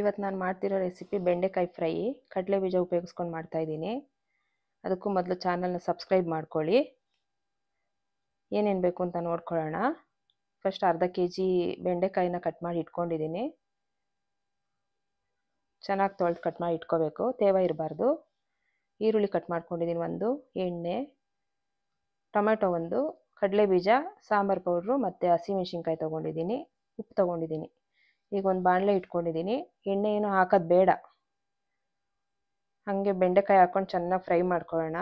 ಇವತ್ತು ನಾನು ಮಾಡ್ತಿರೋ ರೆಸಿಪಿ ಬೆಂಡೆಕಾಯಿ ಫ್ರೈ ಕಡಲೆ ಬೀಜ ಉಪಯೋಗಿಸ್ಕೊಂಡು ಮಾಡ್ತಾಯಿದ್ದೀನಿ. ಅದಕ್ಕೂ ಮೊದಲು ಚಾನಲ್ನ ಸಬ್ಸ್ಕ್ರೈಬ್ ಮಾಡ್ಕೊಳ್ಳಿ. ಏನೇನು ಬೇಕು ಅಂತ ನೋಡ್ಕೊಳ್ಳೋಣ. ಫಸ್ಟ್ ಅರ್ಧ kg ಬೆಂಡೆಕಾಯಿನ ಕಟ್ ಮಾಡಿ ಇಟ್ಕೊಂಡಿದ್ದೀನಿ. ಚೆನ್ನಾಗಿ ತೊಳೆದು ಕಟ್ ಮಾಡಿ ಇಟ್ಕೋಬೇಕು, ತೇವ ಇರಬಾರ್ದು. ಈರುಳ್ಳಿ ಕಟ್ ಮಾಡ್ಕೊಂಡಿದ್ದೀನಿ ಒಂದು, ಎಣ್ಣೆ, ಟೊಮೆಟೊ ಒಂದು, ಕಡಲೆ ಬೀಜ, ಸಾಂಬಾರು ಪೌಡ್ರು ಮತ್ತು ಹಸಿಮೆಣ್ಸಿನ್ಕಾಯಿ ತೊಗೊಂಡಿದ್ದೀನಿ, ಉಪ್ಪು ತೊಗೊಂಡಿದ್ದೀನಿ. ಈಗ ಒಂದು ಬಾಣಲೆ ಇಟ್ಕೊಂಡಿದ್ದೀನಿ. ಎಣ್ಣೆ ಏನು ಹಾಕೋದು ಬೇಡ, ಹಾಗೆ ಬೆಂಡೆಕಾಯಿ ಹಾಕ್ಕೊಂಡು ಚೆನ್ನಾಗಿ ಫ್ರೈ ಮಾಡ್ಕೊಳ್ಳೋಣ.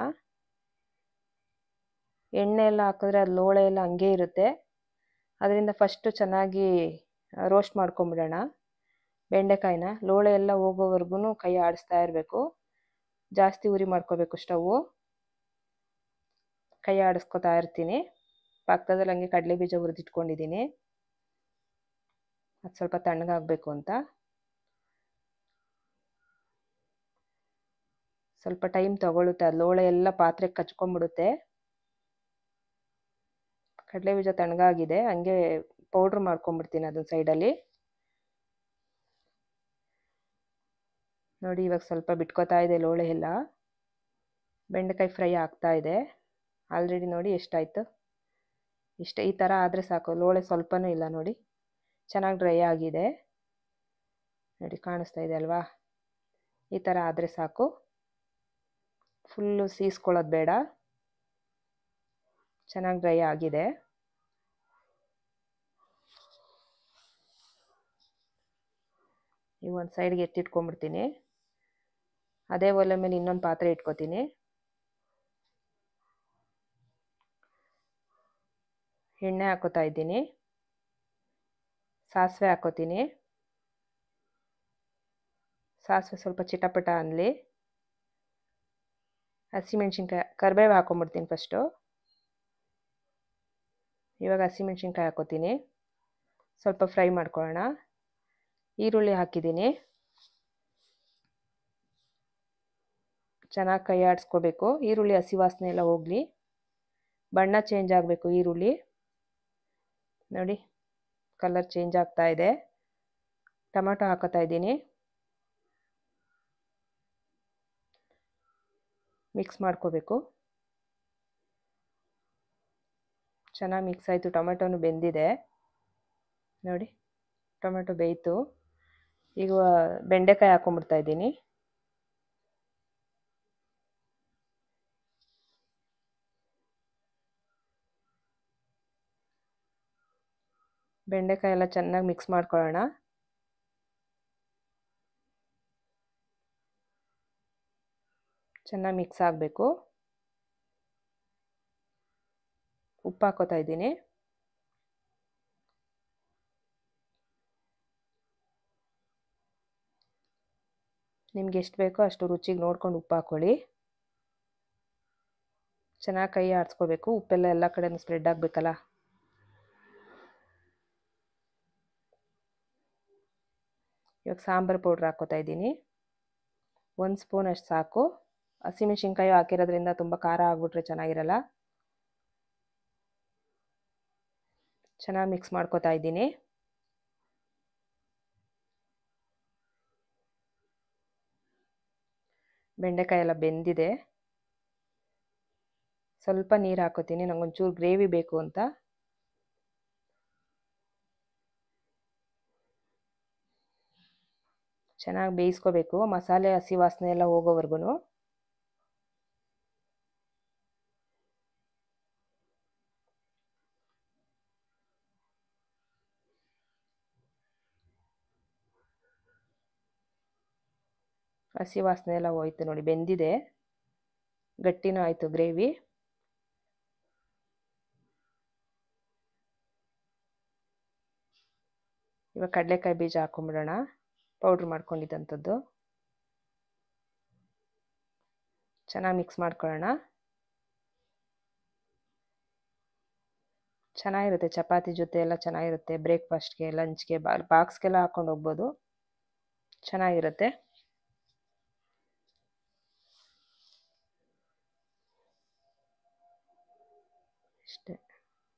ಎಣ್ಣೆ ಎಲ್ಲ ಹಾಕಿದ್ರೆ ಅದು ಲೋಳೆ ಎಲ್ಲ ಹಂಗೆ ಇರುತ್ತೆ, ಅದರಿಂದ ಫಸ್ಟು ಚೆನ್ನಾಗಿ ರೋಸ್ಟ್ ಮಾಡ್ಕೊಂಬಿಡೋಣ. ಬೆಂಡೆಕಾಯಿನ ಲೋಳೆ ಎಲ್ಲ ಹೋಗೋವರೆಗೂ ಕೈ ಆಡಿಸ್ತಾ ಇರಬೇಕು. ಜಾಸ್ತಿ ಉರಿ ಮಾಡ್ಕೋಬೇಕು ಸ್ಟವ್ವು. ಕೈ ಆಡಿಸ್ಕೊತಾ ಇರ್ತೀನಿ. ಪಕ್ಕದಲ್ಲಿ ಹಂಗೆ ಕಡಲೆ ಬೀಜ ಹುರಿದಿಟ್ಕೊಂಡಿದ್ದೀನಿ, ಅದು ಸ್ವಲ್ಪ ತಣ್ಣಗಾಗಬೇಕು ಅಂತ. ಸ್ವಲ್ಪ ಟೈಮ್ ತಗೊಳುತ್ತೆ, ಅದು ಲೋಳೆ ಎಲ್ಲ ಪಾತ್ರೆಗೆ ಕಚ್ಕೊಂಡ್ಬಿಡುತ್ತೆ. ಕಡಲೆ ಬೀಜ ತಣ್ಣಗಾಗಿದೆ, ಹಂಗೆ ಪೌಡ್ರ್ ಮಾಡ್ಕೊಂಬಿಡ್ತೀನಿ ಅದನ್ನ ಸೈಡಲ್ಲಿ. ನೋಡಿ ಇವಾಗ ಸ್ವಲ್ಪ ಬಿಟ್ಕೋತಾ ಇದೆ ಲೋಳೆ ಎಲ್ಲ. ಬೆಂಡೆಕಾಯಿ ಫ್ರೈ ಆಗ್ತಾ ಇದೆ ಆಲ್ರೆಡಿ. ನೋಡಿ ಎಷ್ಟಾಯಿತು, ಇಷ್ಟೇ. ಈ ಥರ ಆದರೆ ಸಾಕು, ಲೋಳೆ ಸ್ವಲ್ಪನೂ ಇಲ್ಲ ನೋಡಿ, ಚೆನ್ನಾಗಿ ಡ್ರೈ ಆಗಿದೆ. ನೋಡಿ ಕಾಣಿಸ್ತಾ ಇದೆ ಅಲ್ವಾ, ಈ ಥರ ಆದರೆ ಸಾಕು. ಫುಲ್ಲು ಸೀಸ್ಕೊಳ್ಳೋದು ಬೇಡ, ಚೆನ್ನಾಗಿ ಡ್ರೈ ಆಗಿದೆ. ಈಗ ಒಂದು ಸೈಡ್ಗೆ ಎತ್ತಿಟ್ಕೊಂಡ್ಬಿಡ್ತೀನಿ. ಅದೇ ಒಲೆ ಮೇಲೆ ಇನ್ನೊಂದು ಪಾತ್ರೆ ಇಟ್ಕೊತೀನಿ. ಎಣ್ಣೆ ಹಾಕೋತಾ ಇದ್ದೀನಿ, ಸಾಸಿವೆ ಹಾಕೋತೀನಿ. ಸಾಸಿವೆ ಸ್ವಲ್ಪ ಚಿಟಪಟ ಅನ್ನಲಿ. ಹಸಿಮೆಣ್ಸಿನ್ಕಾಯಿ, ಕರಿಬೇವು ಹಾಕೊಂಡ್ಬಿಡ್ತೀನಿ ಫಸ್ಟು. ಇವಾಗ ಹಸಿಮೆಣ್ಸಿನ್ಕಾಯಿ ಹಾಕೋತೀನಿ, ಸ್ವಲ್ಪ ಫ್ರೈ ಮಾಡ್ಕೊಳ್ಳೋಣ. ಈರುಳ್ಳಿ ಹಾಕಿದ್ದೀನಿ, ಚೆನ್ನಾಗಿ ಕೈ ಆಡಿಸ್ಕೋಬೇಕು. ಈರುಳ್ಳಿ ಹಸಿ ವಾಸನೆ ಎಲ್ಲ ಹೋಗಲಿ, ಬಣ್ಣ ಚೇಂಜ್ ಆಗಬೇಕು ಈರುಳ್ಳಿ. ನೋಡಿ ಕಲರ್ ಚೇಂಜ್ ಆಗ್ತಾ ಇದೆ. ಟೊಮೆಟೊ ಹಾಕೋತಾ ಇದ್ದೀನಿ, ಮಿಕ್ಸ್ ಮಾಡ್ಕೋಬೇಕು. ಚೆನ್ನಾಗಿ ಮಿಕ್ಸ್ ಆಯಿತು, ಟೊಮೆಟೊನು ಬೆಂದಿದೆ. ನೋಡಿ ಟೊಮೆಟೊ ಬೇಯಿತು. ಈಗ ಬೆಂಡೆಕಾಯಿ ಹಾಕೊಂಡ್ಬಿಡ್ತಾ ಇದ್ದೀನಿ. ಬೆಂಡೆಕಾಯಿ ಎಲ್ಲ ಚೆನ್ನಾಗಿ ಮಿಕ್ಸ್ ಮಾಡ್ಕೊಳ್ಳೋಣ. ಚೆನ್ನಾಗಿ ಮಿಕ್ಸ್ ಆಗಬೇಕು. ಉಪ್ಪು ಹಾಕೋತಾ ಇದ್ದೀನಿ. ನಿಮ್ಗೆ ಎಷ್ಟು ಬೇಕೋ ಅಷ್ಟು ರುಚಿಗೆ ನೋಡ್ಕೊಂಡು ಉಪ್ಪು ಹಾಕ್ಕೊಳ್ಳಿ. ಚೆನ್ನಾಗಿ ಕೈ ಆಡಿಸ್ಕೋಬೇಕು, ಉಪ್ಪೆಲ್ಲ ಎಲ್ಲ ಕಡೆನೂ ಸ್ಪ್ರೆಡ್ ಆಗಬೇಕಲ್ಲ. ಇವಾಗ ಸಾಂಬಾರು ಪೌಡ್ರ್ ಹಾಕೋತಾ ಇದ್ದೀನಿ, 1 ಸ್ಪೂನ್ ಅಷ್ಟು ಸಾಕು. ಹಸಿಮೆಣ್ಸಿನ್ಕಾಯಿ ಹಾಕಿರೋದ್ರಿಂದ ತುಂಬ ಖಾರ ಆಗಿಬಿಟ್ರೆ ಚೆನ್ನಾಗಿರಲ್ಲ. ಚೆನ್ನಾಗಿ ಮಿಕ್ಸ್ ಮಾಡ್ಕೋತಾ ಇದ್ದೀನಿ. ಬೆಂಡೆಕಾಯಿ ಎಲ್ಲ ಬೆಂದಿದೆ. ಸ್ವಲ್ಪ ನೀರು ಹಾಕೋತೀನಿ, ನಂಗೊಂಚೂರು ಗ್ರೇವಿ ಬೇಕು ಅಂತ. ಚೆನ್ನಾಗಿ ಬೇಯಿಸ್ಕೋಬೇಕು, ಮಸಾಲೆ ಹಸಿ ವಾಸನೆ ಎಲ್ಲ ಹೋಗೋವರೆಗೂ. ಹಸಿ ವಾಸನೆ ಎಲ್ಲ ಹೋಯ್ತು ನೋಡಿ, ಬೆಂದಿದೆ, ಗಟ್ಟಿನೂ ಆಯಿತು ಗ್ರೇವಿ. ಇವಾಗ ಕಡಲೆಕಾಯಿ ಬೀಜ ಹಾಕೊಂಡ್ಬಿಡೋಣ, ಪೌಡ್ರ್ ಮಾಡ್ಕೊಂಡಿದ್ದಂಥದ್ದು. ಚೆನ್ನಾಗಿ ಮಿಕ್ಸ್ ಮಾಡ್ಕೊಳ್ಳೋಣ. ಚೆನ್ನಾಗಿರುತ್ತೆ, ಚಪಾತಿ ಜೊತೆ ಎಲ್ಲ ಚೆನ್ನಾಗಿರುತ್ತೆ. ಬ್ರೇಕ್ಫಾಸ್ಟ್ಗೆ, ಲಂಚ್ಗೆ, ಬಾಕ್ಸ್ಗೆಲ್ಲ ಹಾಕ್ಕೊಂಡು ಹೋಗ್ಬೋದು, ಚೆನ್ನಾಗಿರುತ್ತೆ.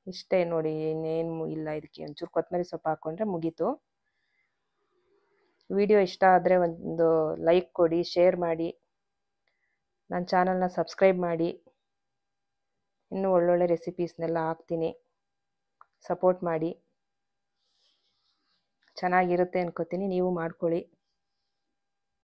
ಇಷ್ಟೇ ನೋಡಿ, ಇನ್ನೇನು ಇಲ್ಲ. ಇದಕ್ಕೆ ಒಂಚೂರು ಕೊತ್ತಂಬರಿ ಸೊಪ್ಪು ಹಾಕ್ಕೊಂಡ್ರೆ ಮುಗೀತು. ವಿಡಿಯೋ ಇಷ್ಟ ಆದರೆ ಒಂದು ಲೈಕ್ ಕೊಡಿ, ಶೇರ್ ಮಾಡಿ, ನನ್ನ ಚಾನಲ್ನ ಸಬ್ಸ್ಕ್ರೈಬ್ ಮಾಡಿ. ಇನ್ನೂ ಒಳ್ಳೊಳ್ಳೆ ರೆಸಿಪೀಸ್ನೆಲ್ಲ ಹಾಕ್ತೀನಿ, ಸಪೋರ್ಟ್ ಮಾಡಿ. ಚೆನ್ನಾಗಿರುತ್ತೆ ಅನ್ಕೋತೀನಿ, ನೀವು ಮಾಡ್ಕೊಳ್ಳಿ.